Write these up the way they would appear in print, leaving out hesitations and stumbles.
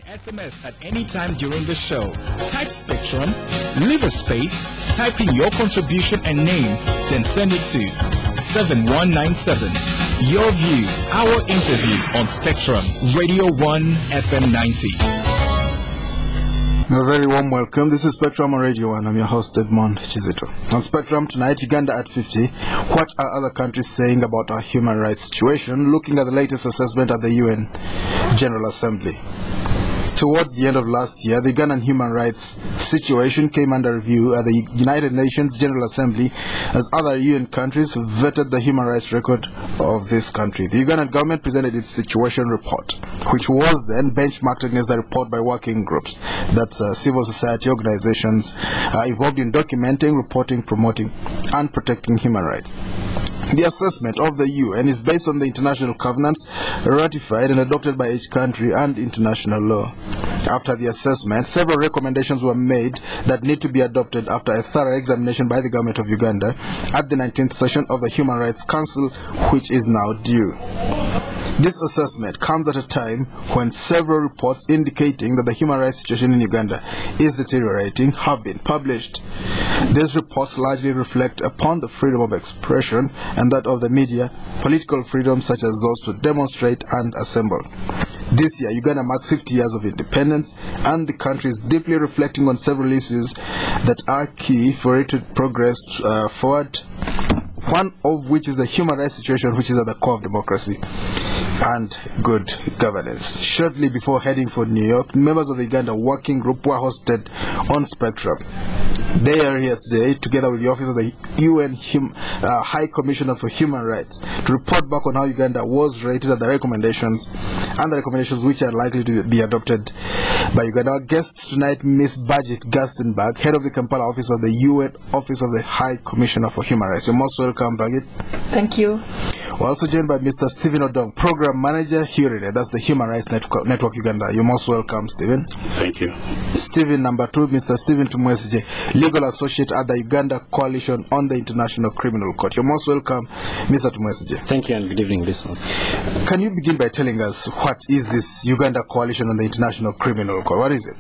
SMS at any time during the show. Type Spectrum, leave a space, type in your contribution and name, then send it to 7197. Your views, our interviews on Spectrum, Radio 1 FM 90. A very warm welcome. This is Spectrum on Radio 1. I'm your host, Edmond Kizito. On Spectrum tonight, Uganda at 50. What are other countries saying about our human rights situation? Looking at the latest assessment at the UN General Assembly. Towards the end of last year, the Ugandan human rights situation came under review at the United Nations General Assembly as other UN countries vetted the human rights record of this country. The Ugandan government presented its situation report, which was then benchmarked against the report by working groups, that's civil society organizations involved in documenting, reporting, promoting, and protecting human rights. The assessment of the UN is based on the international covenants ratified and adopted by each country and international law. After the assessment, several recommendations were made that need to be adopted after a thorough examination by the government of Uganda at the 19th session of the Human Rights Council, which is now due. This assessment comes at a time when several reports indicating that the human rights situation in Uganda is deteriorating have been published. These reports largely reflect upon the freedom of expression and that of the media, political freedoms such as those to demonstrate and assemble. This year, Uganda marks 50 years of independence, and the country is deeply reflecting on several issues that are key for it to progress forward, one of which is the human rights situation, which is at the core of democracy and good governance. Shortly before heading for New York, members of the Uganda Working Group were hosted on Spectrum. They are here today, together with the Office of the UN High Commissioner for Human Rights, to report back on how Uganda was rated at the recommendations and the recommendations which are likely to be adopted by Uganda. Our guests tonight, Ms. Birgit Gerstenberg, head of the Kampala office of the UN Office of the High Commissioner for Human Rights. You're most welcome, Birgit. Thank you. We're also joined by Mr. Stephen Odong, Program Manager, HURINET, that's the Human Rights Network Uganda. You're most welcome, Stephen. Thank you. Stephen, number 2, Mr. Stephen Tumwesigye, Legal Associate at the Ugandan Coalition on the International Criminal Court. You're most welcome, Mr. Tumwesigye. Thank you and good evening, listeners. Can you begin by telling us what is this Uganda Coalition on the International Criminal Court? What is it?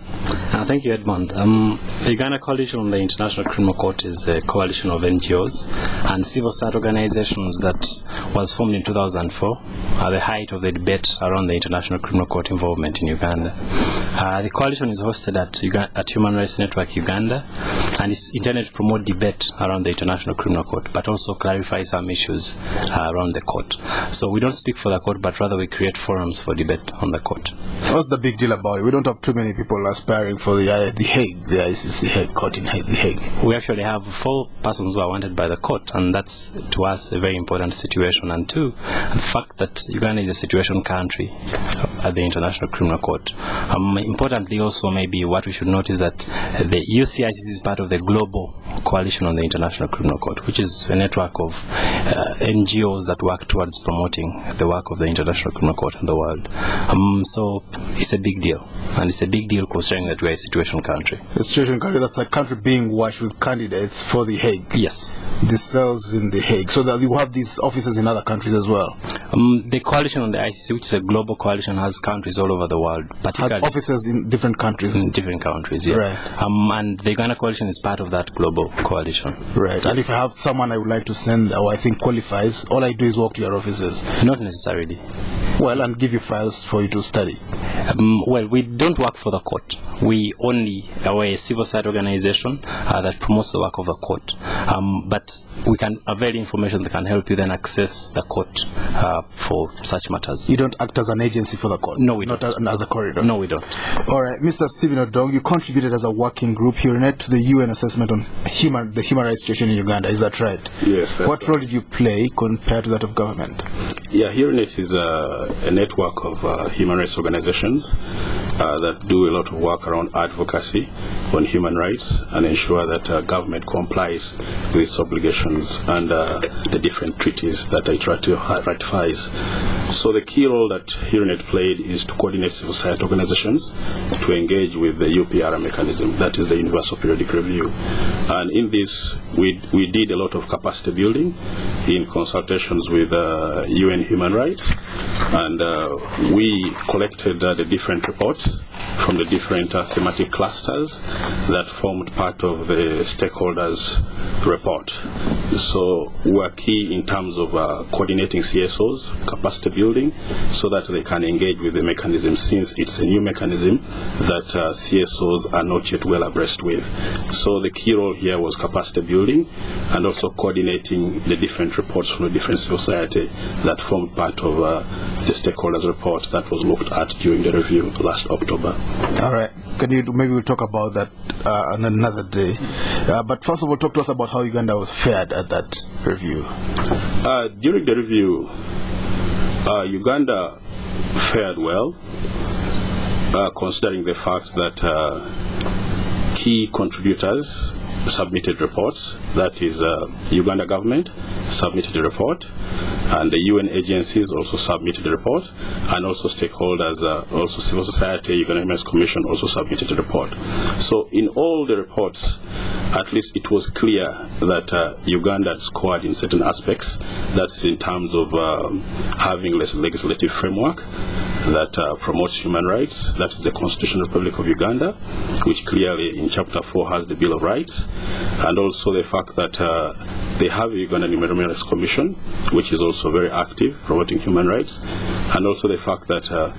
Thank you, Edmond. The Uganda Coalition on the International Criminal Court is a coalition of NGOs and civil society organizations that was formed in 2004 at the height of the debate around the International Criminal Court involvement in Uganda. The coalition is hosted at Human Rights Network Uganda and is intended to promote debate around the International Criminal Court, but also clarify some issues around the court. So we don't speak for the court, but rather we create forums for debate on the court. What's the big deal about it? We don't have too many people aspiring for the Hague, the ICC Hague court in The Hague. We actually have 4 persons who are wanted by the court, and that's to us a very important situation. And 2, the fact that Uganda is a situation country at the International Criminal Court. Importantly also, maybe what we should note is that the UCICC is part of the global coalition on the International Criminal Court, which is a network of NGOs that work towards promoting the work of the International Criminal Court in the world. So it's a big deal, and it's a big deal considering that we're a situation country. A situation country, that's a country being watched with candidates for The Hague. Yes. The cells in The Hague, so that you have these offices in other countries as well. The coalition on the ICC, which is a global coalition, has countries all over the world. Has offices in different countries? In different countries, yeah. Right. And the Uganda coalition is part of that global coalition. Right. Yes. And if I have someone I would like to send, or I think qualifies, all I do is walk to your offices? Not necessarily. Well, and give you files for you to study? Well, we don't work for the court. We only are a civil society organization that promotes the work of the court. But we can avail information that can help you then access the court for such matters. You don't act as an agency for the court? No, we don't. Not as a corridor? No, we don't. All right. Mr. Stephen Odong, you contributed as a working group HURINET to the UN assessment on the human rights situation in Uganda. Is that right? Yes, that's What role did you play compared to that of government? Yeah, HURINET is a network of human rights organizations that do a lot of work around advocacy on human rights and ensure that government complies with its obligations and the different treaties that it ratifies. So the key role that HURINET played is to coordinate civil society organizations to engage with the UPR mechanism, that is the Universal Periodic Review. And in this, we did a lot of capacity building in consultations with UN Human Rights, and we collected the different reports from the different thematic clusters that formed part of the stakeholders report. So we're key in terms of coordinating CSOs, capacity building, so that they can engage with the mechanism, since it's a new mechanism that CSOs are not yet well abreast with. So the key role here was capacity building and also coordinating the different reports from the different civil society that formed part of the stakeholders report that was looked at during the review last October. All right. Maybe we'll talk about that on another day. But first of all, talk to us about how Uganda was fared at that review. During the review, Uganda fared well, considering the fact that key contributors submitted reports. That is, Uganda government submitted a report, and the UN agencies also submitted a report, and also stakeholders, also civil society, Ugandan Human Rights Commission also submitted a report. So in all the reports, at least it was clear that Uganda scored in certain aspects. That's in terms of having less legislative framework that promotes human rights. That is the Constitutional Republic of Uganda, which clearly in Chapter 4 has the Bill of Rights, and also the fact that they have a Ugandan Human Rights Commission, which is also very active promoting human rights, and also the fact that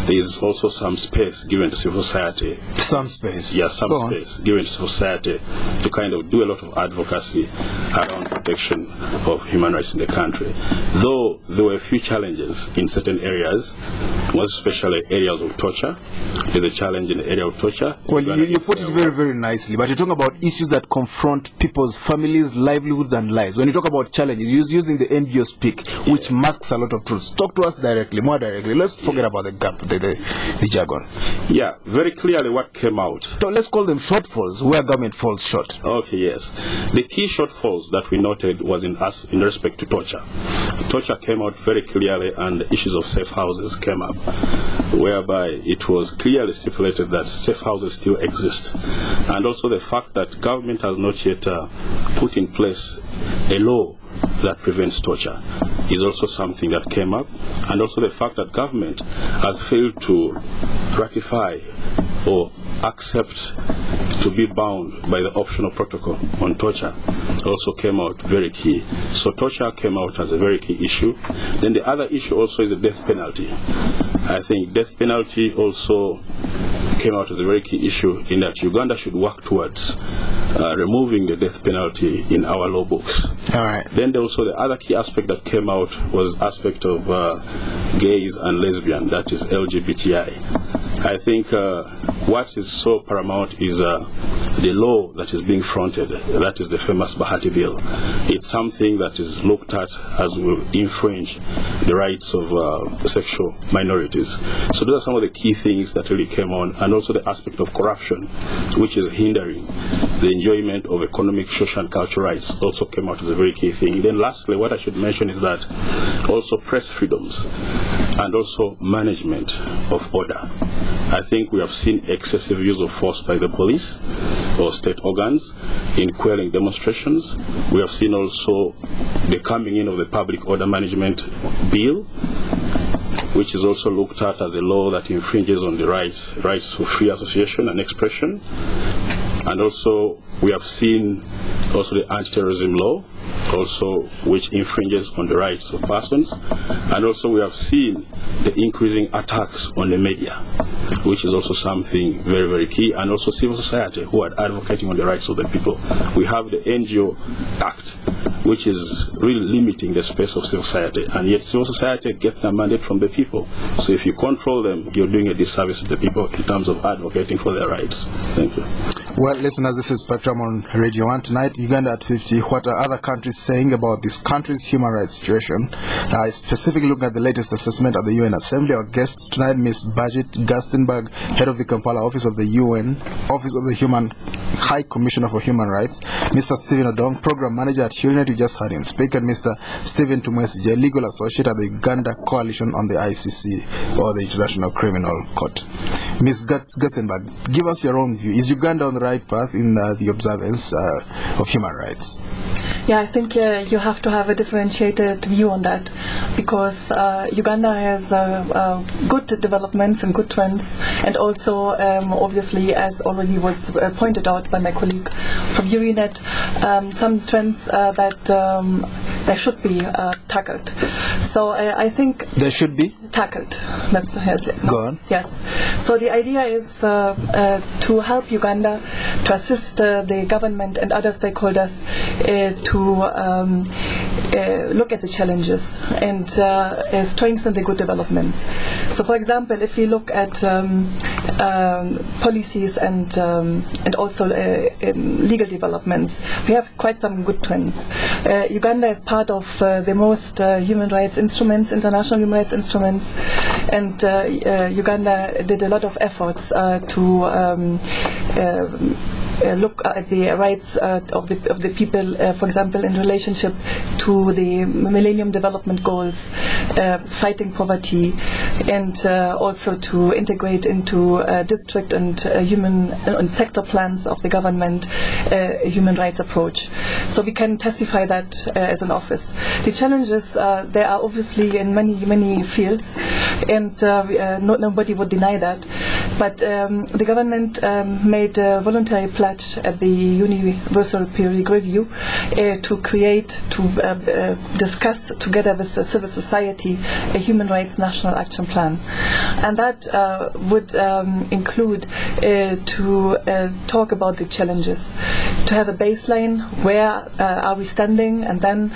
there is also some space given to civil society. Some space? Yes, some space given to civil society to kind of do a lot of advocacy around protection of human rights in the country. Though there were a few challenges in certain areas, most especially areas of torture. There's a challenge in the area of torture. Well, you put it very, very nicely, but you're talking about issues that confront people's families, livelihoods, and lives. When you talk about challenges, you're using the NGO speak, which masks a lot of truths. Talk to us directly, more directly. Let's forget about the gap, the jargon. Yeah, very clearly what came out. So let's call them shortfalls, where government falls short. Okay, yes. The key shortfalls that we noted was in respect to torture. Torture came out very clearly, and the issues of safe houses came up, whereby it was clearly stipulated that safe houses still exist, and also the fact that government has not yet put in place a law that prevents torture is also something that came up, and also the fact that government has failed to ratify or accept to be bound by the optional protocol on torture also came out very key. So torture came out as a very key issue. Then the other issue also is the death penalty. I think death penalty also came out as a very key issue, in that Uganda should work towards removing the death penalty in our law books. All right. Then also the other key aspect that came out was aspect of gays and lesbian, that is LGBTI. I think what is so paramount is the law that is being fronted, that is the famous Bahati Bill. It's something that is looked at as will infringe the rights of sexual minorities. So those are some of the key things that really came on, and also the aspect of corruption, which is hindering the enjoyment of economic, social, and cultural rights, also came out as a very key thing. Then lastly, what I should mention is that also press freedoms and also management of order. I think we have seen excessive use of force by the police or state organs in quelling demonstrations. We have seen also the coming in of the Public Order Management Bill, which is also looked at as a law that infringes on the rights for free association and expression. And also we have seen also the anti-terrorism law, also which infringes on the rights of persons. And also we have seen the increasing attacks on the media, which is also something very, very key, and also civil society who are advocating on the rights of the people. We have the NGO Act, which is really limiting the space of civil society, and yet civil society gets a mandate from the people. So if you control them, you're doing a disservice to the people in terms of advocating for their rights. Thank you. Well, listeners, this is Spectrum on Radio 1 tonight. Uganda at 50. What are other countries saying about this country's human rights situation? Specifically looking at the latest assessment at the UN Assembly. Our guests tonight, Ms. Birgit Gerstenberg, head of the Kampala office of the UN, Office of the High Commissioner for Human Rights, Mr. Stephen Odong, program manager at HUNET, you just heard him speak, and Mr. Stephen Tumwesigye, legal associate at the Ugandan Coalition on the ICC, or the International Criminal Court. Ms. Gerstenberg, give us your own view. Is Uganda on the right path in the observance of human rights? Yeah, I think you have to have a differentiated view on that, because Uganda has good developments and good trends, and also obviously, as already was pointed out by my colleague from UNET, some trends that they should be tackled. So I think they should be tackled. That's yes. Go on. Yes. So the idea is to help Uganda, to assist the government and other stakeholders to look at the challenges and strengthen the good developments. So, for example, if we look at policies and also legal developments, we have quite some good trends. Uganda is part of the most human rights instruments, international human rights instruments, and Uganda did a lot of efforts to look at the rights of the people, for example, in relationship to the Millennium Development Goals, fighting poverty, and also to integrate into district and human and sector plans of the government a human rights approach. So we can testify that as an office. The challenges there are obviously in many fields, and nobody would deny that. But the government made a voluntary pledge at the Universal Periodic Review to create, to discuss together with the civil society a human rights national action plan. And that would include to talk about the challenges, to have a baseline, where are we standing, and then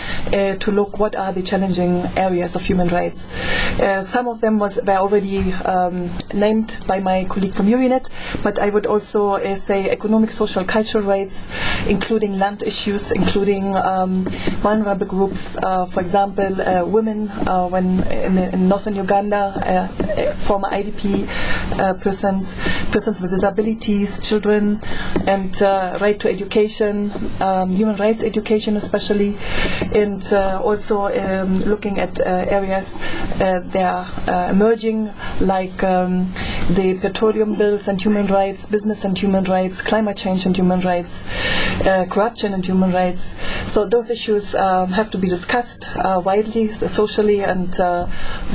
to look what are the challenging areas of human rights. Some of them were already named by my colleague from UNET, but I would also say economic, social, cultural rights, including land issues, including vulnerable groups, for example, women when in northern Uganda, former IDP persons with disabilities, children, and right to education, human rights education especially, and also looking at areas that are emerging, like the petroleum bills and human rights, business and human rights, climate change and human rights, corruption and human rights. So those issues have to be discussed widely, socially, and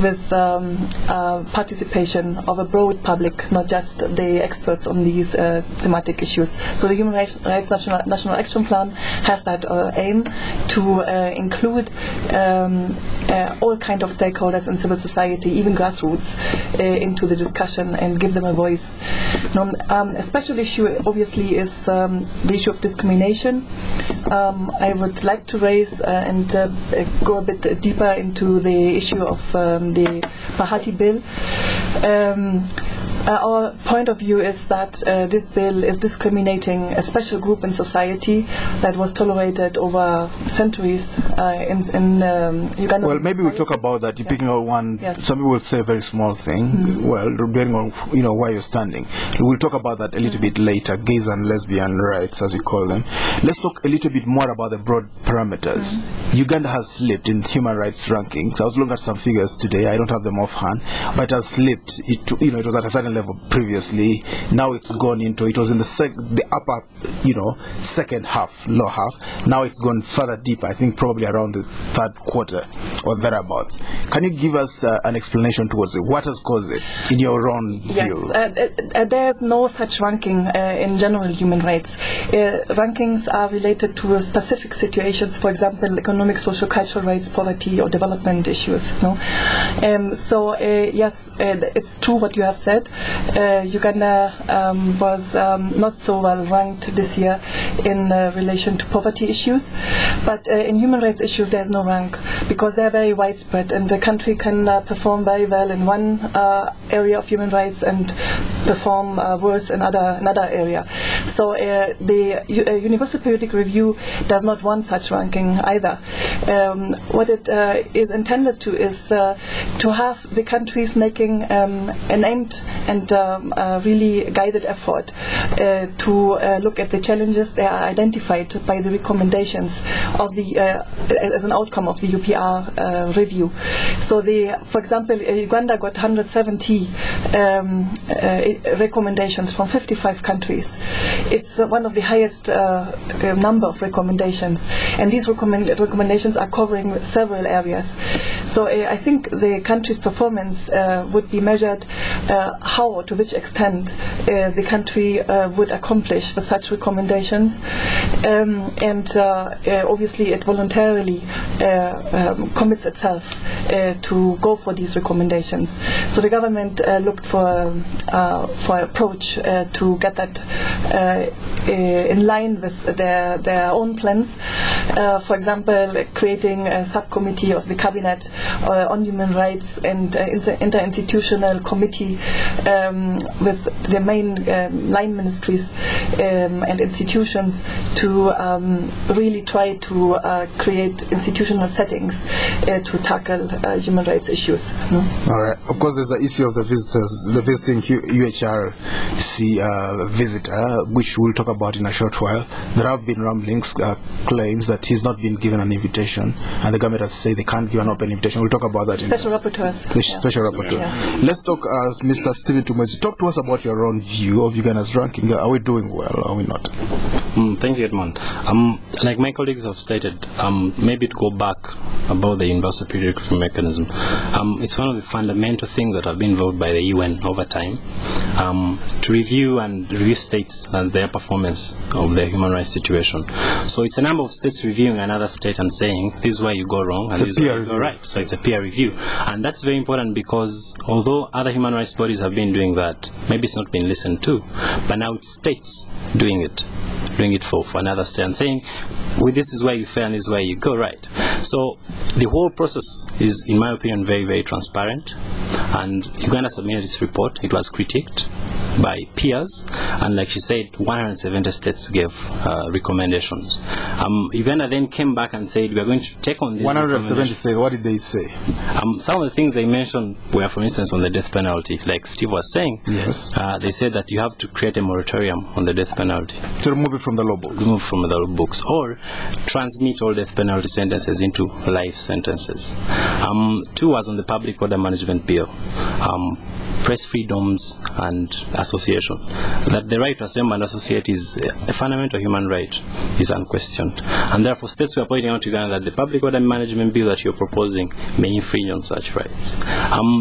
with participation of a broad public, not just the experts on these thematic issues. So the Human Rights National Action Plan has that aim to include all kinds of stakeholders in civil society, even grassroots, into the discussion and give them a voice. A special issue obviously is the issue of discrimination. I would like to raise and go a bit deeper into the issue of the Bahati bill. Our point of view is that this bill is discriminating a special group in society that was tolerated over centuries in Uganda. Well, maybe we'll talk about that. You're picking out one, some people will say a very small thing, well, depending on where you're standing. We'll talk about that a little bit later, gays and lesbian rights, as we call them. Let's talk a little bit more about the broad parameters. Uganda has slipped in human rights rankings. I was looking at some figures today. I don't have them offhand, but it has slipped. It was at a certain level previously. Now it's gone into, it was in the upper, second half, lower half. Now it's gone further deeper. I think probably around the third quarter or thereabouts. Can you give us an explanation towards it? What has caused it, in your own view? Yes, there's no such ranking in general human rights. Rankings are related to specific situations, for example, economic, social, cultural rights, poverty, or development issues. Yes, it's true what you have said. Uganda was not so well ranked this year in relation to poverty issues, but in human rights issues there's no rank, because they're very widespread, and the country can perform very well in one area of human rights and perform worse in another area. So the Universal Periodic Review does not want such ranking either. What it is intended to is to have the countries making an aimed and really guided effort to look at the challenges they are identified by the recommendations of the as an outcome of the UPR review. So for example, Uganda got 170 recommendations from 55 countries. It's one of the highest number of recommendations, and these recommendations are covering several areas. So I think the country's performance would be measured how, to which extent the country would accomplish with such recommendations, and obviously it voluntarily commits itself to go for these recommendations. So the government looked for approach to get that in line with their own plans. For example, creating a subcommittee of the cabinet on human rights and interinstitutional committee with the main line ministries and institutions to really try to create institutional settings to tackle human rights issues. No? All right. Of course, there's the issue of the visiting UHRC visitor, which we'll talk about in a short while. There have been rumblings, claims that he's not been given an invitation, and the government has said they can't give an open invitation. We'll talk about that. Special rapporteurs. The special rapporteur. Yeah. Let's talk, Mr. Stephen Tumwesigye. Talk to us about your own view of Uganda's ranking. Are we doing well? Are we not? Thank you, Edmond. Like my colleagues have stated, maybe to go back about the universal periodic review mechanism, it's one of the fundamental things that have been involved by the UN over time to review states and their performance of their human rights situation. So it's a number of states reviewing another state and saying, this is where you go wrong and this is where you go right. So it's a peer review. And that's very important because although other human rights bodies have been doing that, maybe it's not been listened to, but now it's states doing it for another state and saying, well, this is where you fail and this is where you go right. So the whole process is, in my opinion, very, very transparent. And Uganda submitted its report. It was critiqued by peers, and like she said, 170 states gave recommendations. Uganda then came back and said, we are going to take on these 170 states. What did they say? Some of the things they mentioned were, for instance, on the death penalty. Like Steve was saying, yes. They said that you have to create a moratorium on the death penalty. To remove it from the law books. Remove from the law books, or transmit all death penalty sentences into life sentences. Two was on the public order management bill. Press freedoms and association. That the right to assemble and associate is a fundamental human right, is unquestioned. And therefore states were pointing out to Uganda that the public order management bill that you're proposing may infringe on such rights.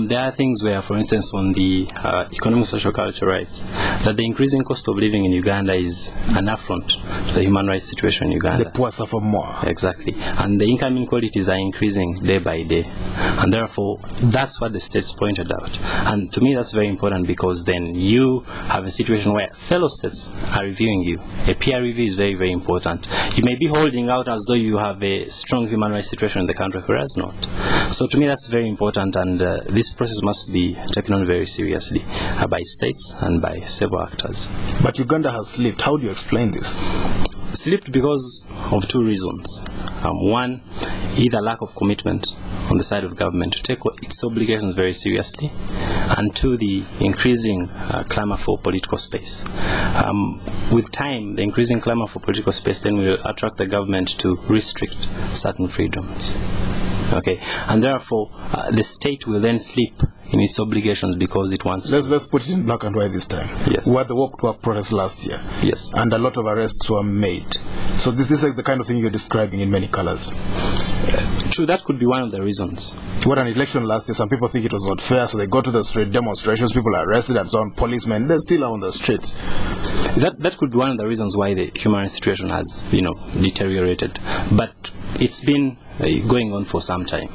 There are things where, for instance, on the economic, social, cultural rights, that the increasing cost of living in Uganda is an affront to the human rights situation in Uganda. The poor suffer more. Exactly. And the income inequalities are increasing day by day. And therefore, that's what the states pointed out. And to me, that's very important because then you have a situation where fellow states are reviewing you. A peer review is very, very important. You may be holding out as though you have a strong human rights situation in the country, whereas not. So to me, that's very important, and this process must be taken on very seriously by states and by several actors. But Uganda has slipped. How do you explain this? Slipped because of two reasons. One, either lack of commitment on the side of government to take its obligations very seriously, and two, the increasing clamor for political space. With time, the increasing clamor for political space then will attract the government to restrict certain freedoms. Okay, and therefore the state will then slip in its obligations because it wants. Let's put it in black and white this time. Yes. We had the walk-to-work protest last year. Yes. And a lot of arrests were made. So this is like the kind of thing you're describing in many colors. True, that could be one of the reasons. We had an election last year. Some people think it was not fair, so they go to the street demonstrations. People are arrested and so on. Policemen, they're still on the streets. That could be one of the reasons why the human rights situation has, deteriorated. But it's been going on for some time.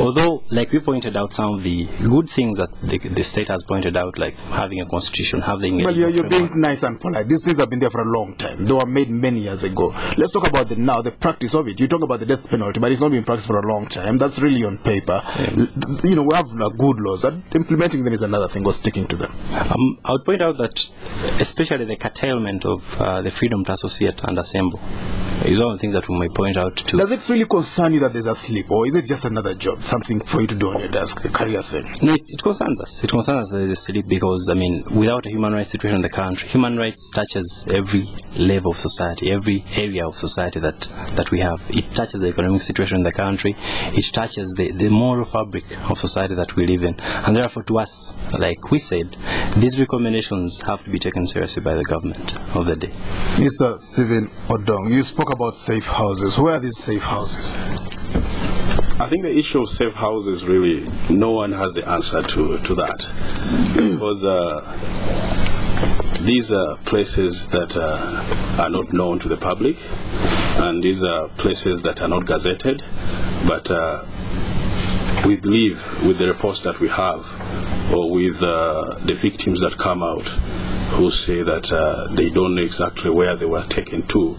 Although, like we pointed out, some of the good things that the state has pointed out, like having a constitution, having a... Well, you're being nice and polite. These things have been there for a long time. They were made many years ago. Let's talk about the practice of it. You talk about the death penalty, but it's not been practiced for a long time. That's really on paper. Yeah. We have good laws. That implementing them is another thing, or sticking to them. I would point out that, especially the curtailment of the freedom to associate and assemble, is one of the things that we may point out to. Does it really concern you that there's a slip, or is it just another job, something for you to do on your desk, a career thing? No, it concerns us. It concerns us that there's a slip because, I mean, without a human rights situation in the country, human rights touches every level of society, every area of society that we have. It touches the economic situation in the country. It touches the moral fabric of society that we live in. And therefore, to us, like we said, these recommendations have to be taken seriously by the government of the day. Mr. Stephen Odong, you spoke about safe houses. Where are these safe houses? I think the issue of safe houses, really, no one has the answer to that. Because these are places that are not known to the public, and these are places that are not gazetted, but we believe with the reports that we have, or with the victims that come out, who say that they don't know exactly where they were taken to.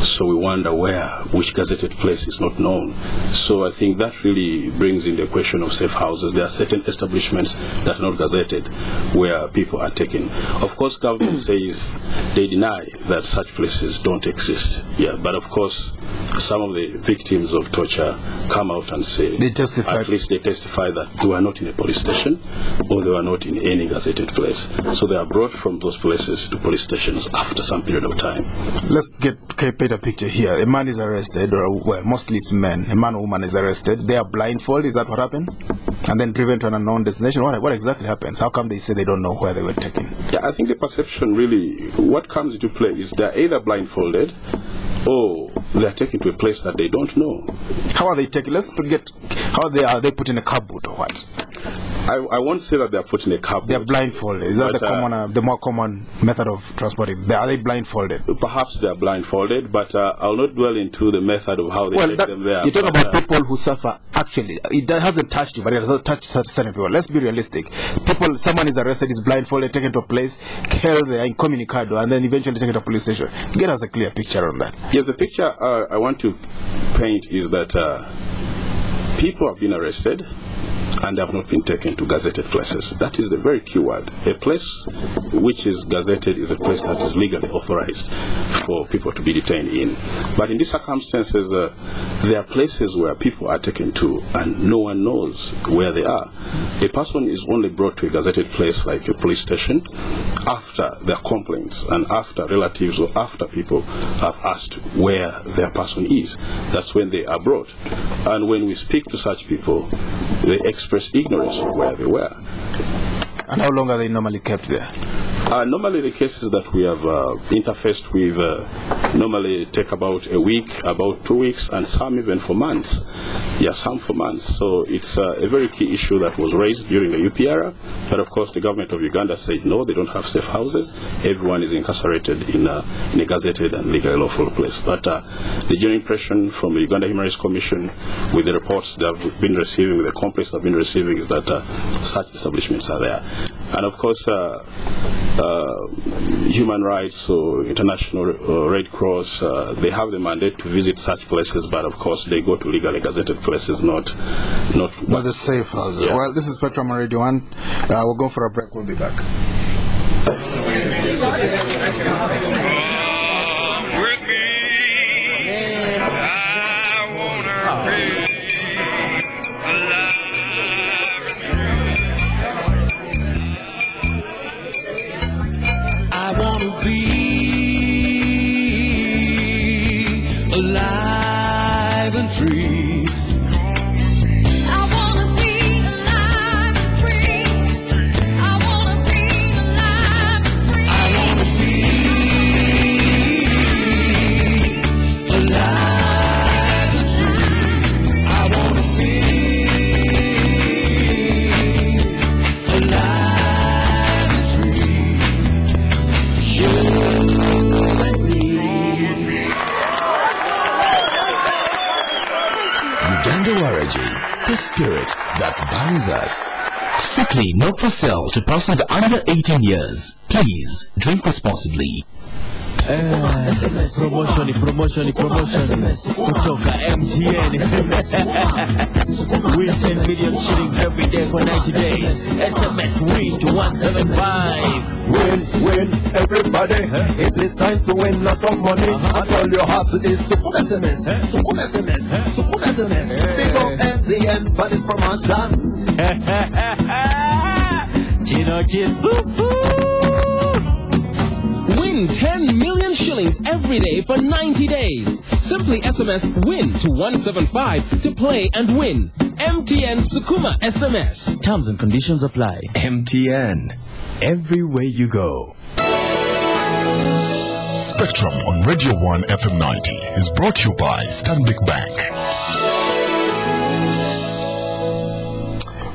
So we wonder which gazetted place is not known. So I think that really brings in the question of safe houses. There are certain establishments that are not gazetted where people are taken. Of course, government says they deny that such places don't exist. Yeah, but of course, some of the victims of torture come out and say, at least they testify that they were not in a police station or they were not in any gazetted place. So they are brought from those places to police stations after some period of time. Let's paint a picture here. A man is arrested, or well, mostly it's men. A man or woman is arrested. They are blindfolded. Is that what happens? And then driven to an unknown destination. What exactly happens? How come they say they don't know where they were taken? Yeah, I think the perception really, what comes into play is they're either blindfolded or they are taken to a place that they don't know. How are they taken? Let's forget. Are they put in a cab boot or what? I won't say that they are put in a cab. They are blindfolded. Is that the more common method of transporting? Are they blindfolded? Perhaps they are blindfolded, but I'll not dwell into the method of how they take them there. You talk about people who suffer. Actually, it hasn't touched you, but it has touched certain people. Let's be realistic. Someone is arrested, is blindfolded, taken to a place, held there incommunicado, and then eventually taken to a police station. Get us a clear picture on that. Yes, the picture I want to paint is that people have been arrested and have not been taken to gazetted places. That is the very key word. A place which is gazetted is a place that is legally authorized for people to be detained in. But in these circumstances, there are places where people are taken to and no one knows where they are. A person is only brought to a gazetted place like a police station after their complaints and after relatives or after people have asked where their person is. That's when they are brought. And when we speak to such people, they express ignorance of where they were. And how long are they normally kept there? Normally the cases that we have interfaced with normally take about a week, about 2 weeks, and some even for months. Yeah, some for months. So it's a very key issue that was raised during the UP era. But of course the government of Uganda said no, they don't have safe houses. Everyone is incarcerated in a gazetted and legally lawful place. But the general impression from the Uganda Human Rights Commission, with the reports that have been receiving, with the complaints that have been receiving, is that such establishments are there. And of course human rights or International Red Cross, they have the mandate to visit such places, but of course they go to legally gazetted places, not the safe houses. Yeah. Well, this is Spectrum on Radio 1. We'll go for a break. We'll be back. Alive and free. I wanna be alive and free. I wanna be alive and free. I wanna be alive and free. I wanna be alive and free. You and me. The spirit that binds us. Strictly not for sale to persons under 18 years. Please drink responsibly. Promotion kutoka MTN. We send million shillings every day for 90 days. SMS win to 175. win, everybody. It is time to win lots of money. And all you have to do is Sukun SMS, Sukun SMS, Sukun SMS. Big up MTN for this promotion. Chino Chifufu. Win 10 million shillings every day for 90 days. Simply SMS WIN to 175 to play and win. MTN Sukuma SMS. Terms and conditions apply. MTN. Everywhere you go. Spectrum on Radio 1 FM 90 is brought to you by Stanbic Bank.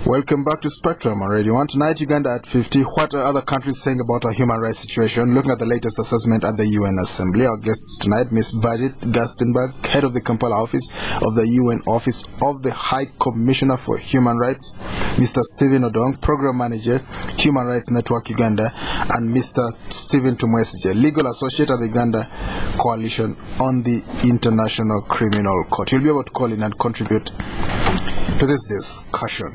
Welcome back to Spectrum on Radio 1. Tonight, Uganda at 50. What are other countries saying about our human rights situation? Looking at the latest assessment at the UN Assembly. Our guests tonight, Ms. Birgit Gerstenberg, head of the Kampala office of the UN Office of the High Commissioner for Human Rights, Mr. Stephen Odong, Program Manager, Human Rights Network Uganda, and Mr. Stephen Tumwesigye, Legal Associate at the Ugandan Coalition on the International Criminal Court. You'll be able to call in and contribute to this discussion.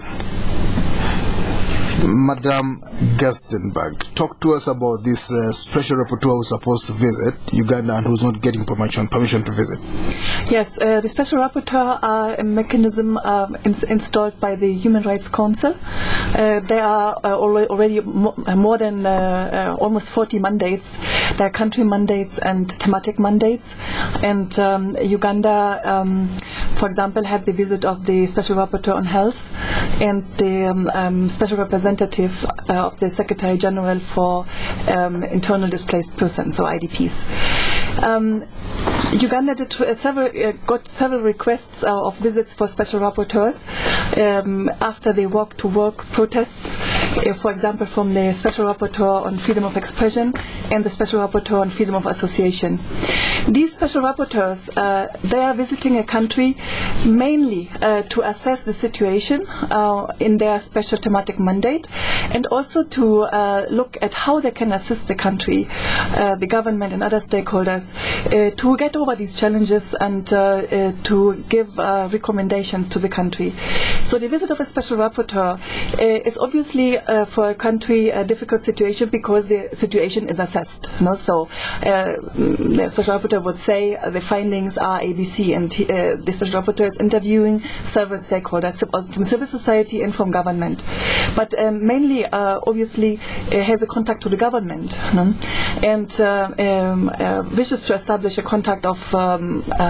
Madam Gerstenberg, talk to us about this special rapporteur who's supposed to visit Uganda and who's not getting permission to visit. Yes, the special rapporteur are a mechanism installed by the Human Rights Council. There are already more than almost 40 mandates. There are country mandates and thematic mandates. And Uganda, for example, had the visit of the special rapporteur on health and the special representative of the Secretary General for Internal Displaced Persons, or IDPs. Uganda did got several requests of visits for special rapporteurs after the walk-to-work protests, for example, from the special rapporteur on freedom of expression and the special rapporteur on freedom of association. These special rapporteurs, they are visiting a country mainly to assess the situation in their special thematic mandate, and also to look at how they can assist the country, the government and other stakeholders to get over these challenges and to give recommendations to the country. So the visit of a special rapporteur is obviously for a country a difficult situation because the situation is assessed. No? So the special rapporteur would say the findings are ABC, and the special rapporteur is interviewing several stakeholders from civil society and from government. But mainly, obviously, has a contact to the government, no? And wishes to establish a contact of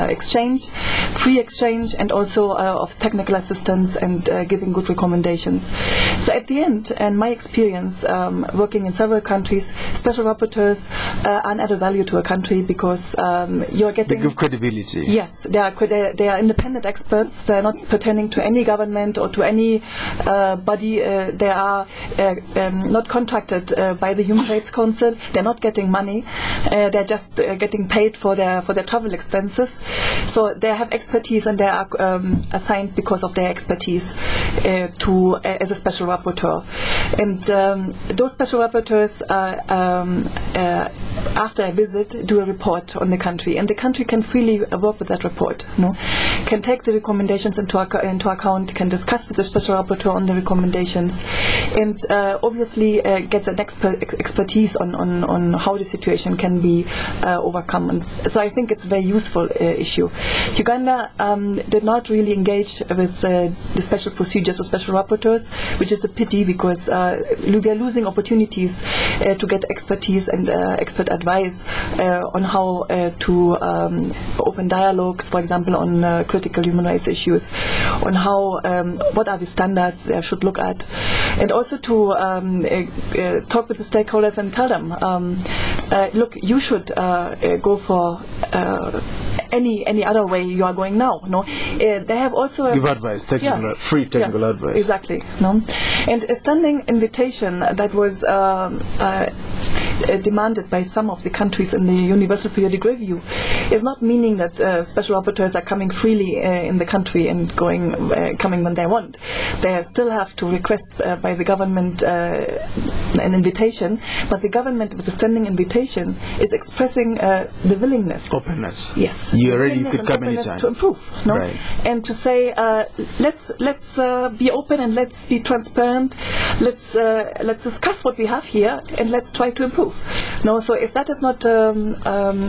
exchange, free exchange, and also of technical assistance and giving good recommendations. So at the end, and my experience working in several countries, special rapporteurs are an added value to a country because you are getting... They give credibility. Yes, they are independent experts. They are not pertaining to any government or to any body. They are not contracted by the Human Rights Council. They're not getting money. They're just getting paid for their travel expenses. So they have expertise, and they are assigned because of their expertise as a special rapporteur. And those special rapporteurs, after a visit, do a report on the country, and the country can freely work with that report. No, can take the recommendations into account, can discuss with the special rapporteur on the recommendations, and obviously gets an expertise on how the situation can be overcome. And so I think it's a very useful issue. Uganda did not really engage with the special procedures of special rapporteurs, which is a pity because we are losing opportunities to get expertise and expert advice on how to open dialogues, for example, on critical human rights issues, on how what are the standards they should look at, and also to talk with the stakeholders and tell them, look, you should go for any other way you are going now. No, they have also give advice, free technical advice. Exactly. No, and a standing invitation that was demanded by some of the countries in the Universal Periodic Review is not meaning that special rapporteurs are coming freely in the country and coming when they want. They still have to request by the government an invitation, but the government with the standing invitation is expressing the willingness. Openness. Yes. You already could come anytime. To improve, no? Right. And to say, let's be open and let's be transparent. Let's discuss what we have here and let's try to improve. proof. No, so if that is not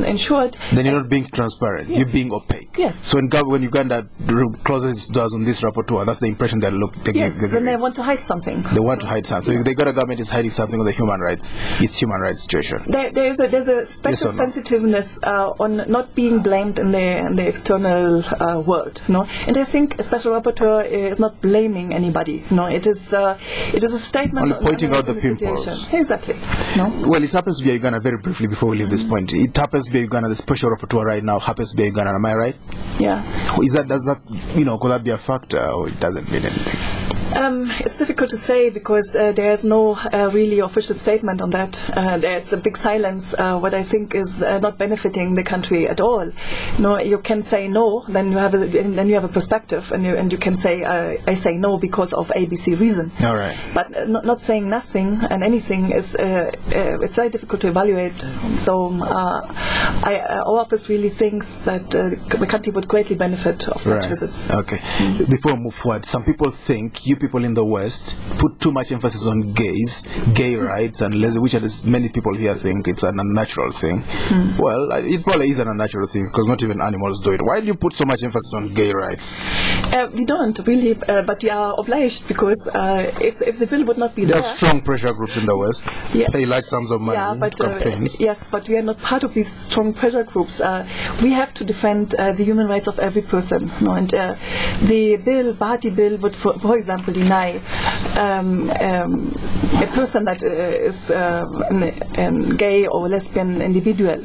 ensured, then you're not being transparent. Yes. You're being opaque. Yes. So when Uganda closes its doors on this rapporteur, that's the impression they give. yes, then they want to hide something. They want to hide something. So if the Uganda government is hiding something on the human rights, it's human rights situation. There's a special sensitiveness on not being blamed in the external world. No, and I think a special rapporteur is not blaming anybody. No, it is a statement only pointing out the pimples. Situation. Exactly. No. Well, it happens to be Uganda, very briefly before we leave this point. It happens to be Uganda. The special rapporteur right now happens to be Uganda. Am I right? Yeah. Does that could that be a factor, or it doesn't mean anything? It's difficult to say because there's no really official statement on that. There's a big silence, what I think is not benefiting the country at all. No, you can say no, then you have a perspective, and you can say I say no because of ABC reason. All right. But not saying nothing and anything is it's very difficult to evaluate. So our office really thinks that the country would greatly benefit of such visits. Okay. Before we move forward, some people think you people in the West put too much emphasis on gay rights, and which many people here think it's an unnatural thing. Well, it probably is an unnatural thing because not even animals do it. Why do you put so much emphasis on gay rights? We don't really, but we are obliged because if the bill would not be there are strong pressure groups in the West. Pay large sums of money to campaigns. Yes, but we are not part of these strong pressure groups. We have to defend the human rights of every person. No, and the Bahati bill would, for example, deny a person that is a gay or lesbian individual,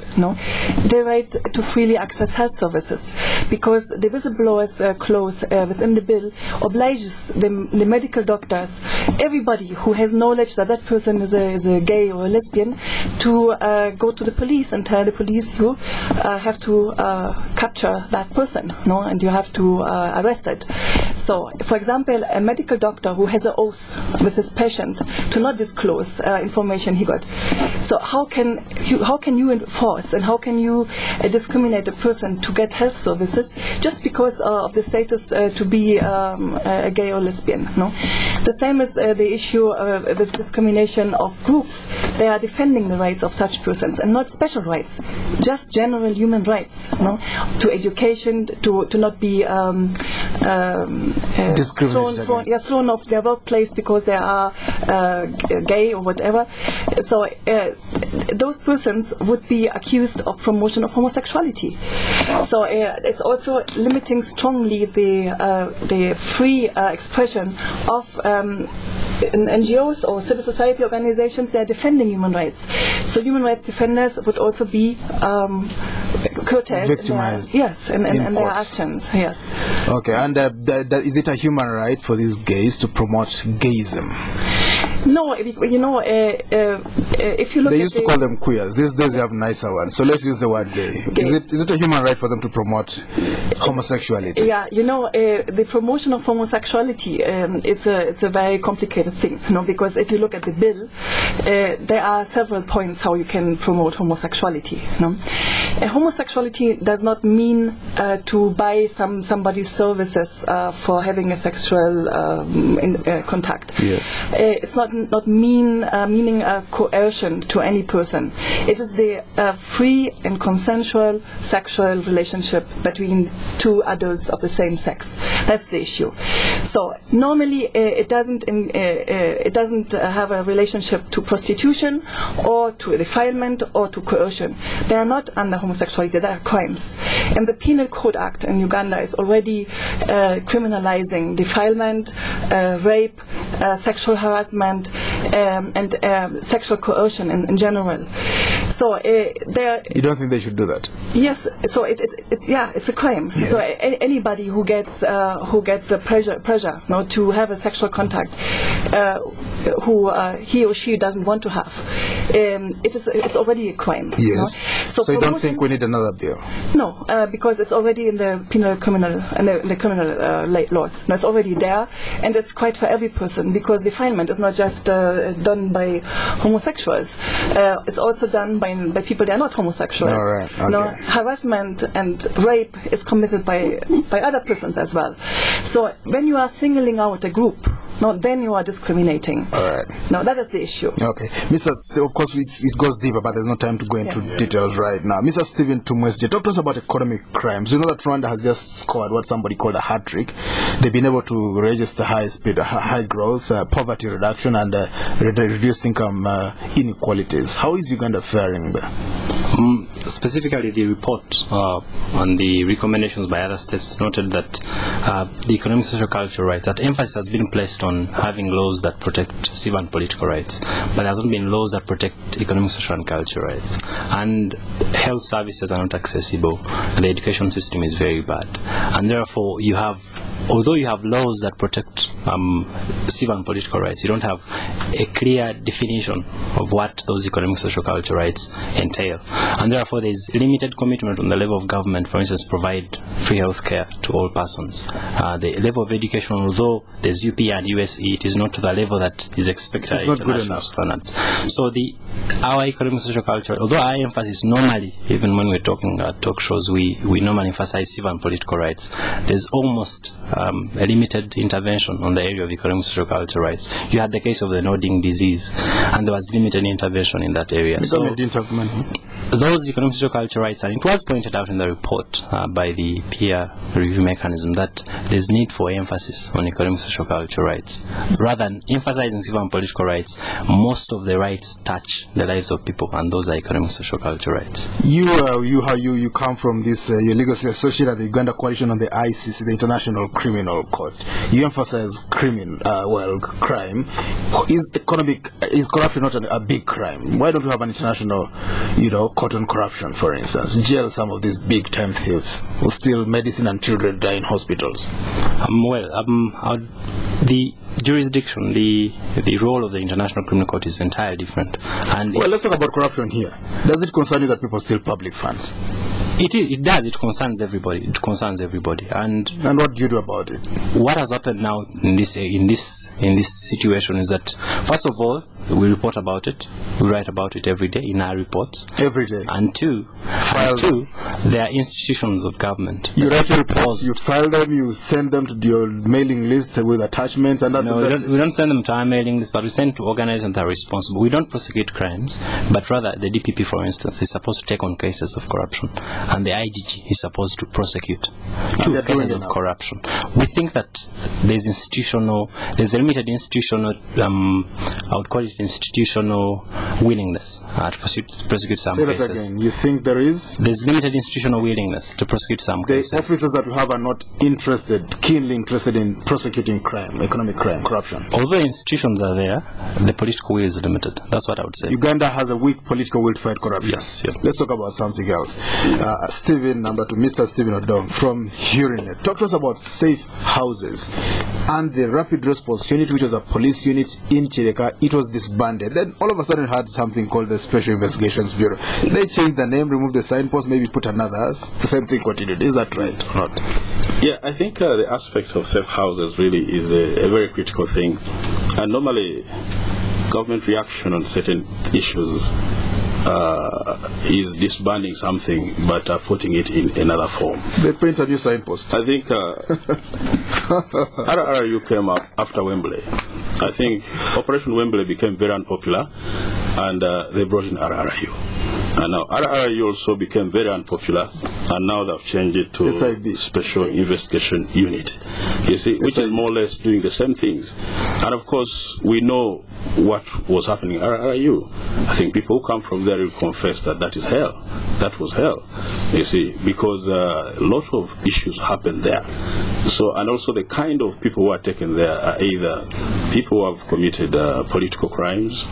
the right to freely access health services, because the whistleblowers clause within the bill obliges the medical doctors, everybody who has knowledge that that person is a gay or a lesbian, to go to the police and tell the police you have to capture that person, and you have to arrest it. So, for example, a medical doctor who has an oath with his patient to not disclose information he got. So how can you enforce and how can you discriminate a person to get health services just because of the status to be a gay or lesbian? No. The same is the issue with discrimination of groups. They are defending the rights of such persons and not special rights, just general human rights. To education, to not be thrown off their workplace because they are gay or whatever. So those persons would be accused of promotion of homosexuality. So it's also limiting strongly the free expression of NGOs or civil society organizations. They are defending human rights. So human rights defenders would also be curtailed, victimized, in their actions. Yes. Okay, and is it a human right for these gays to promote gayism? No, if you look, they used to call them queers. These days they have nicer ones. So let's use the word gay. Is it a human right for them to promote homosexuality? Yeah, the promotion of homosexuality it's a very complicated thing. Because if you look at the bill, there are several points how you can promote homosexuality. Homosexuality does not mean to buy somebody's services for having a sexual contact. Yeah. It's not meaning coercion to any person. It is the free and consensual sexual relationship between two adults of the same sex. That's the issue. So normally it doesn't have a relationship to prostitution or to defilement or to coercion. They are not under homosexuality. They are crimes. And the Penal Code Act in Uganda is already criminalizing defilement, rape, sexual harassment, and sexual coercion in general. So you don't think they should do that? Yes. So it's a crime. Yes. So anybody who gets pressure to have a sexual contact, who he or she doesn't want to have, it's already a crime. Yes. So you don't think we need another bill? No, because it's already in the criminal laws. It's already there, and it's quite for every person, because defilement is not just done by homosexuals. It's also done by people that are not homosexuals. All right. Okay. Harassment and rape is committed by other persons as well. So when you are singling out a group No, then you are discriminating. All right. No, that is the issue. Okay. Mr. Of course, it goes deeper, but there's no time to go into details right now. Mr. Stephen Tumwesigye, talk to us about economic crimes. You know that Rwanda has just scored what somebody called a hat-trick. They've been able to register high speed, high growth, poverty reduction, and reduced income inequalities. How is Uganda faring there? Specifically, the report on the recommendations by other states noted that the economic, social, cultural rights, that emphasis has been placed on having laws that protect civil and political rights, but there hasn't been laws that protect economic, social, and cultural rights. And health services are not accessible, and the education system is very bad. And therefore, you have, although you have laws that protect civil and political rights, you don't have a clear definition of what those economic, social, cultural rights entail. And therefore, there is limited commitment on the level of government, for instance, provide free health care to all persons. The level of education, although there's UP and USE, it is not to the level that is expected at international standards. So our economic, social, cultural, although our emphasis normally, even when we're talking at talk shows, we normally emphasize civil and political rights, there's almost a limited intervention on the area of economic, social, cultural rights. You had the case of the nodding disease, and there was limited intervention in that area. So those economic, social, cultural rights, and it was pointed out in the report by the peer review mechanism that there's need for emphasis on economic, social, cultural rights. Rather than emphasizing civil and political rights, most of the rights touch the lives of people, and those are economic, social, cultural rights. You come from this, your legal associate at the Uganda Coalition on the ICC, the International Criminal Court. You emphasize crime. Is corruption not a big crime? Why don't we have an international, court on corruption, for instance? Jail some of these big-time thieves who steal medicine and children die in hospitals. The jurisdiction, the role of the International Criminal Court is entirely different. And let's talk about corruption here. Does it concern you that people steal public funds? It does. It concerns everybody. And what do you do about it? What has happened now in this situation is that, first of all, we report about it. We write about it every day in our reports. Every day. And two, there are institutions of government. You write reports. You file them. You send them to your mailing list with attachments. And we don't send them to our mailing list, but we send to organizations that are responsible. We don't prosecute crimes, but rather the DPP, for instance, is supposed to take on cases of corruption, and the IGG is supposed to prosecute two cases of corruption. We think that there's a limited institutional, I would call it institutional willingness to prosecute some cases. Say that again. You think there's limited institutional willingness to prosecute some cases. The officers that we have are not keenly interested in prosecuting crime, economic crime, corruption. Although institutions are there, the political will is limited. That's what I would say. Uganda has a weak political will to fight corruption. Yes. Yeah. Let's talk about something else. Stephen, number two, Mr. Stephen Odong from HearingNet. Talk to us about safe houses and the rapid response unit, which was a police unit in Chireka. It was disbanded. Then all of a sudden had something called the Special Investigations Bureau. They changed the name, removed the signpost, maybe put another. The same thing continued. Is that right or not? Yeah, I think the aspect of safe houses really is a very critical thing. And normally, government reaction on certain issues is disbanding something but putting it in another form. They paint a new signpost. I think RRU came up after Wembley. I think Operation Wembley became very unpopular, and they brought in RRU. And now RRU also became very unpopular, and now they've changed it to Special Investigation Unit. You see, which is more or less doing the same things. And of course, we know what was happening at RRU. I think people who come from there will confess that that is hell. That was hell. You see, because a lot of issues happened there. So, and also the kind of people who are taken there are either people who have committed political crimes,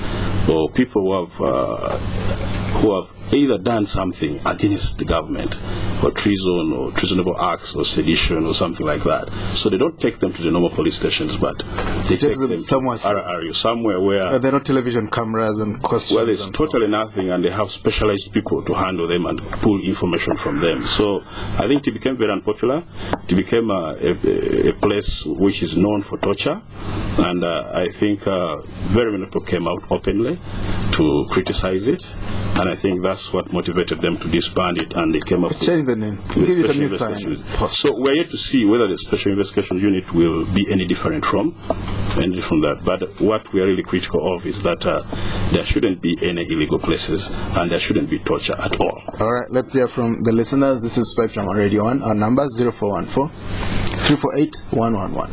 or people who have either done something against the government, or treason, or treasonable acts, or sedition, or something like that. So they don't take them to the normal police stations, but they take them somewhere where there are not television cameras and costumes. Well, there's totally nothing, and they have specialized people to handle them and pull information from them. So I think it became very unpopular. It became a place which is known for torture, and I think very many people came out openly to criticize it, and I think that's what motivated them to disband it, and they came up with the name. Give it a new sign. So we're yet to see whether the Special Investigation Unit will be any different from mainly from that. But what we are really critical of is that there shouldn't be any illegal places and there shouldn't be torture at all. All right, let's hear from the listeners. This is Spectrum on Radio 1. Our number is 0414 348 111,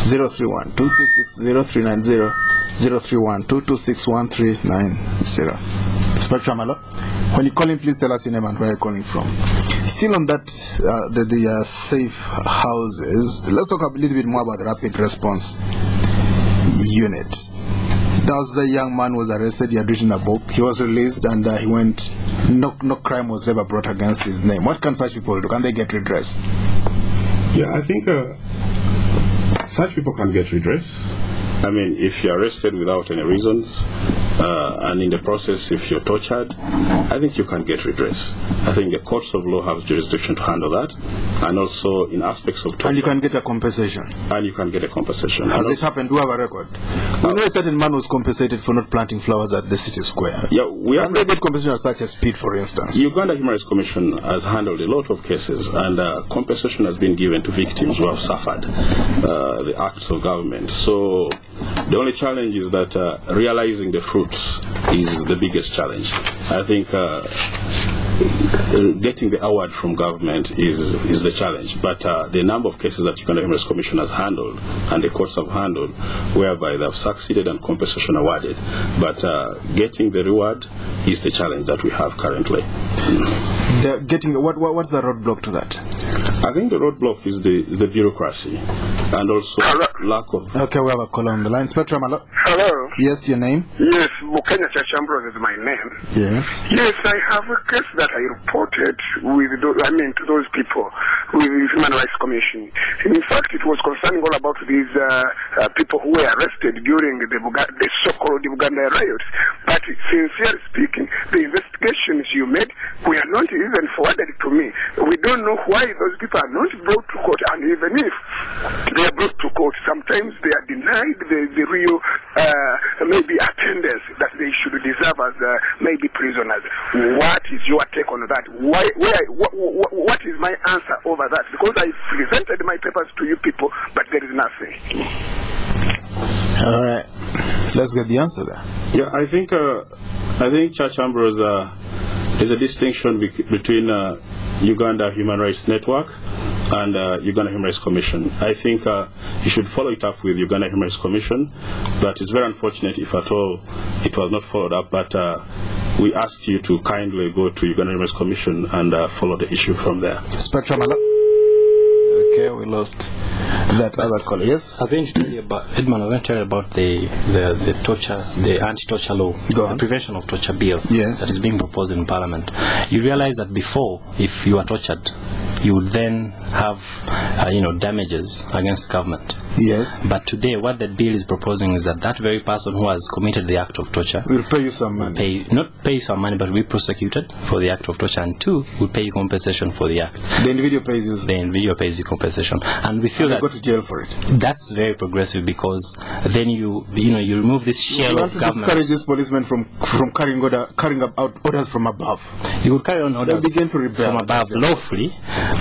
031 226 0390, 031 226 1390. Spectrum, hello. When you call in, please tell us your name and where you're calling from. Still on that, the safe houses, let's talk a little bit more about the rapid response unit. There was a young man who was arrested. He had written a book. He was released and he went. No crime was ever brought against his name. What can such people do? Can they get redress? Yeah, I think such people can get redress. I mean, if you're arrested without any reasons, and in the process, if you're tortured, I think you can get redress. I think the courts of law have jurisdiction to handle that, and also in aspects of torture. And you can get a compensation. And you can get a compensation. Has it happened? Do you have a record? We know a certain man was compensated for not planting flowers at the city square. Yeah, we have. Can they get compensation such as speed, for instance? Uganda Human Rights Commission has handled a lot of cases, and compensation has been given to victims who have suffered the acts of government. So the only challenge is that realizing the fruits is the biggest challenge. I think getting the award from government is the challenge, but the number of cases that Uganda Human Rights Commission has handled and the courts have handled whereby they have succeeded and compensation awarded, but getting the reward is the challenge that we have currently. What's the roadblock to that? I think the roadblock is the bureaucracy and also lack of... Okay, we have a call on the line. Spectrum, hello? Hello. Yes, your name? Yes, Mukenya Chachambros is my name. Yes. Yes, I have a case that I reported to those people with the Human Rights Commission. In fact, it was concerning all about these people who were arrested during the so-called Uganda riots. But sincerely speaking, the investigations you made were not even forwarded to me. We don't know why those people are not brought to court, and even if they are brought to court, sometimes they are denied the real maybe attendance that they should deserve as maybe prisoners. What is your take on that? What is my answer over that? Because I presented my papers to you people, but there is nothing. All right, let's get the answer there. Yeah, I think Church Ambrose, there's a distinction between Uganda Human Rights Network and Uganda Human Rights Commission. I think you should follow it up with Uganda Human Rights Commission, but it's very unfortunate if at all it was not followed up, but we ask you to kindly go to Uganda Human Rights Commission and follow the issue from there. Spectrum, hello? Okay, we lost that other call. Yes? I was going to tell you about, Edmond, I was going to tell you about the torture, the anti-torture law, the prevention of torture bill that is being proposed in Parliament. You realize that before, if you are tortured, you would then have, damages against government. Yes. But today, what the bill is proposing is that that very person who has committed the act of torture will pay you some money. Not pay you some money, but will be prosecuted for the act of torture, and two, will pay you compensation for the act. The individual pays you. The individual pays you compensation, and we feel that go to jail for it. That's very progressive, because then you remove this shell of government. You discourage these policemen from carrying out orders from above. You would carry on orders from above lawfully,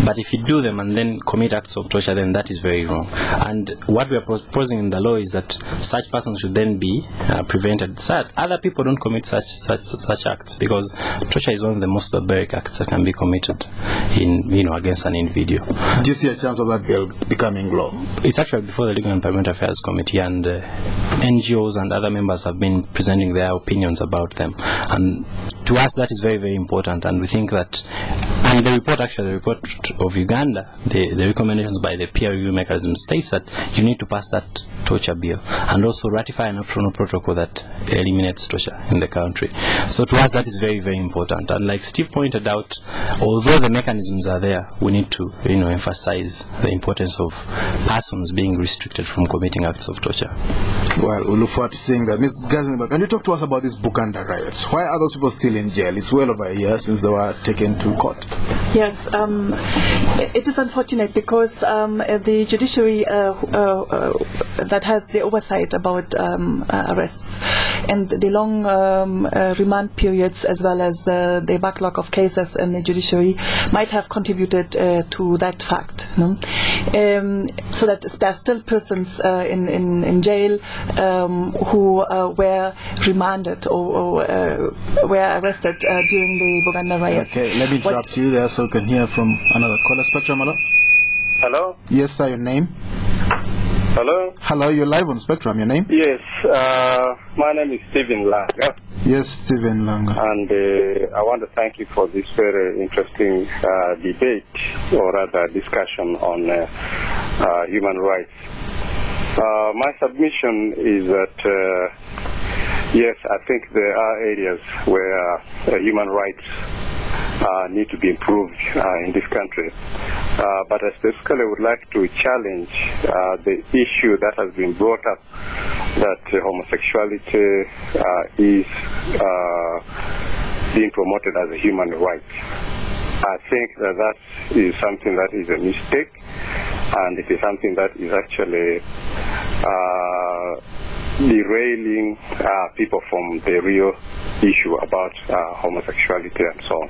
but if you do them and then commit acts of torture, then that is very wrong. And what we are proposing in the law is that such persons should then be prevented. Other people don't commit such acts, because torture is one of the most barbaric acts that can be committed against an individual. Do you see a chance of that bill becoming law? It's actually before the Legal and Parliamentary Affairs Committee, and NGOs and other members have been presenting their opinions about them. And to us, that is very, very important, and we think that, and the report of Uganda, the recommendations by the peer review mechanism states that you need to pass that torture bill and also ratify an optional protocol that eliminates torture in the country. So to us, that is very, very important. And like Steve pointed out, although the mechanisms are there, we need to emphasize the importance of persons being restricted from committing acts of torture. Well, we look forward to seeing that. Ms. Gerstenberg, can you talk to us about these Uganda riots? Why are those people still in jail? It's well over a year since they were taken to court. Yes, it is unfortunate, because the judiciary that has the oversight about arrests and the long remand periods, as well as the backlog of cases in the judiciary, might have contributed to that fact. No? So that there are still persons in jail who were remanded or were arrested during the Uganda riots. Okay, let me interrupt you there so we can hear from another caller. Spectrum, hello? Hello? Yes, sir, your name? Hello? Hello, you're live on Spectrum, your name? Yes, my name is Stephen Langa. Yes, Stephen Langa. And I want to thank you for this very interesting debate, or rather discussion on human rights. My submission is that, yes, I think there are areas where human rights need to be improved in this country. But I specifically would like to challenge the issue that has been brought up, that homosexuality is being promoted as a human right. I think that is something that is a mistake, and it is something that is actually derailing people from the real issue about homosexuality and so on.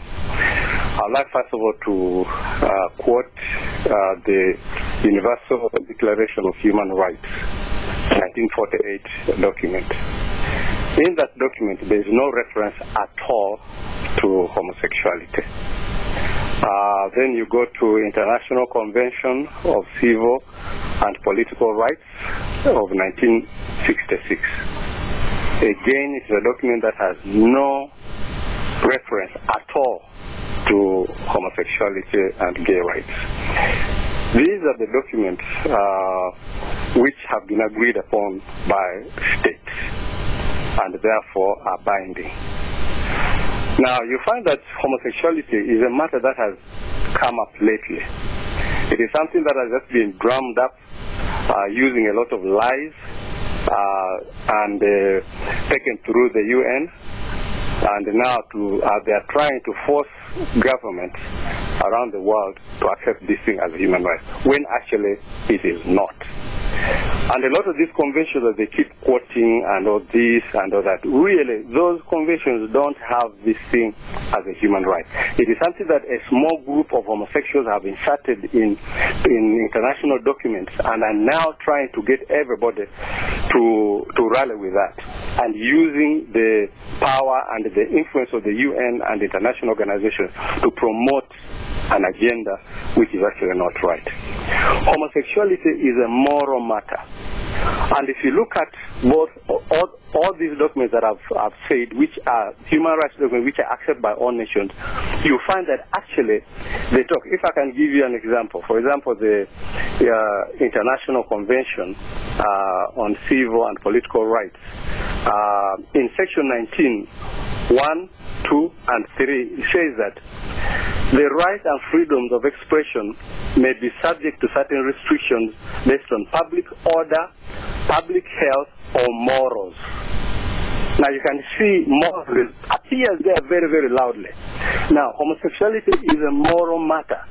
I'd like first of all to quote the Universal Declaration of Human Rights, 1948 document. In that document, there is no reference at all to homosexuality. Then you go to International Convention of Civil and Political Rights of 1966. Again, it's a document that has no reference at all to homosexuality and gay rights. These are the documents which have been agreed upon by states and therefore are binding. Now, you find that homosexuality is a matter that has come up lately. It is something that has just been drummed up using a lot of lies and taken through the UN, and now they are trying to force governments around the world to accept this thing as a human right, when actually it is not. And a lot of these conventions that they keep quoting and all this and all that, really, those conventions don't have this thing as a human right. It is something that a small group of homosexuals have inserted in international documents and are now trying to get everybody to rally with that, and using the power and the influence of the UN and international organizations to promote an agenda which is actually not right. Homosexuality is a moral matter. And if you look at both all these documents that I've said, which are human rights documents, which are accepted by all nations, you find that actually they talk. If I can give you an example, for example, the International Convention on Civil and Political Rights, in Section 19, 1, 2, and 3, it says that the rights and freedoms of expression may be subject to certain restrictions based on public order, public health, or morals. Now you can see morals appears there very, very loudly. Now, homosexuality is a moral matter.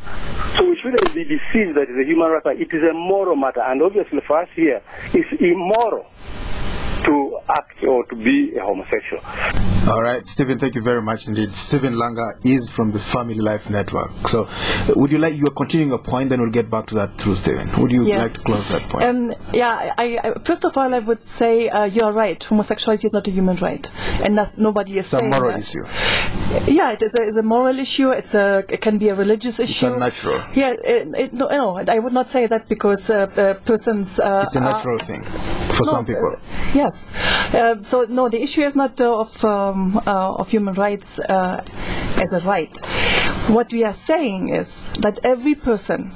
So we shouldn't be deceived that it's a human right. It is a moral matter. And obviously for us here, it's immoral to act or to be a homosexual. All right, Stephen, thank you very much indeed. Stephen Langa is from the Family Life Network. So would you like, you are continuing a point, then we'll get back to that through Stephen. Would you like to close that point? I first of all, I would say you're right. Homosexuality is not a human right. And that's, nobody is saying that. It's a moral issue. Yeah, it is a moral issue. It can be a religious issue. It's unnatural. Yeah, no, I would not say that, because persons... it's a natural thing for some people. Yes. So no, the issue is not of human rights as a right. What we are saying is that every person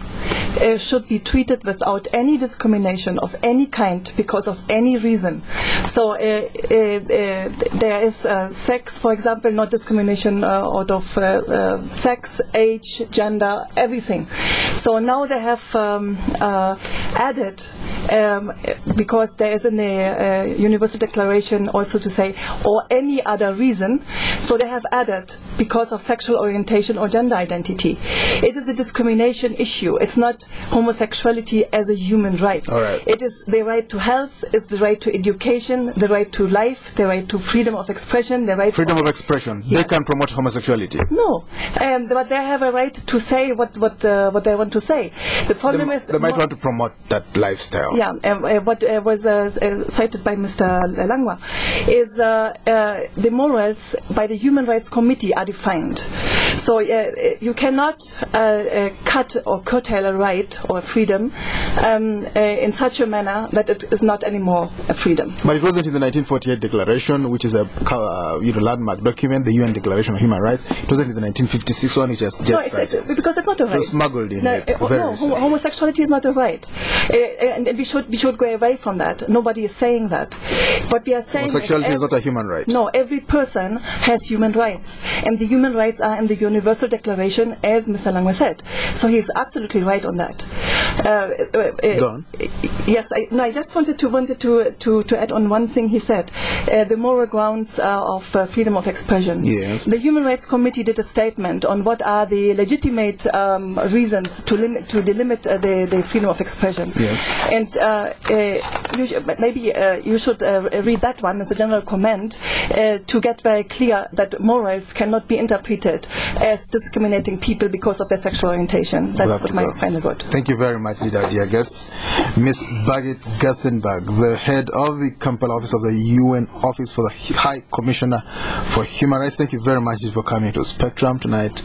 should be treated without any discrimination of any kind because of any reason. So there is sex, for example, not discrimination out of sex, age, gender, everything. So now they have added because there is in the Universal Declaration also to say, or any other reason. So they have added because of sexual orientation or gender identity. It is a discrimination issue. It's not homosexuality as a human right. All right. It is the right to health, it's the right to education, the right to life, the right to freedom of expression, the right freedom of expression. Yes. They can promote homosexuality. No, but they have a right to say what they want to say. The problem is they might want to promote that lifestyle. Yeah, what was cited by Mr. Langwa is the morals by the Human Rights Committee are defined. So you cannot cut or curtail a right or a freedom in such a manner that it is not anymore a freedom. But it wasn't in the 1948 Declaration, which is a landmark document, the UN Declaration of Human Rights. It wasn't in the 1956 one, which is just cited. Because it's not a right. It was smuggled in. Homosexuality is not a right, and we should go away from that. Nobody is saying that. What we are saying homosexuality is not a human right. No, every person has human rights, and the human rights are in the Universal Declaration, as Mr. Langwa said. So he's absolutely right on that. Go on. Yes, I just wanted to add on one thing he said. The moral grounds of freedom of expression. Yes. The Human Rights Committee did a statement on what are the legitimate reasons to delimit the freedom of expression. Yes. And maybe you should read that one as a general comment to get very clear that morals cannot be interpreted as discriminating people because of their sexual orientation. That's what my final word. Thank you very much, dear guests. Ms. Birgit Gerstenberg, the head of the Kampala office of the UN Office for the High Commissioner for Human Rights. Thank you very much for coming to Spectrum tonight.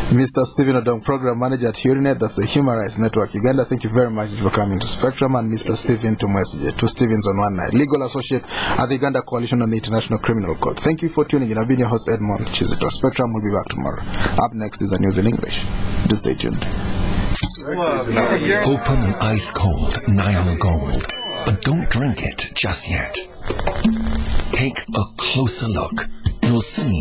Mr. Stephen Odong, Program Manager at HURINET, that's the Human Rights Network Uganda. Thank you very much for coming to Spectrum. And Mr. Stephen Tumwesigye, two Stevens on one night, Legal Associate at the Uganda Coalition on the International Criminal Court. Thank you for tuning in. I've been your host, Edmond Kizito. Spectrum will be back tomorrow. Up next is the news in English. Do stay tuned. Open an ice-cold Nile Gold, but don't drink it just yet. Take a closer look. You'll see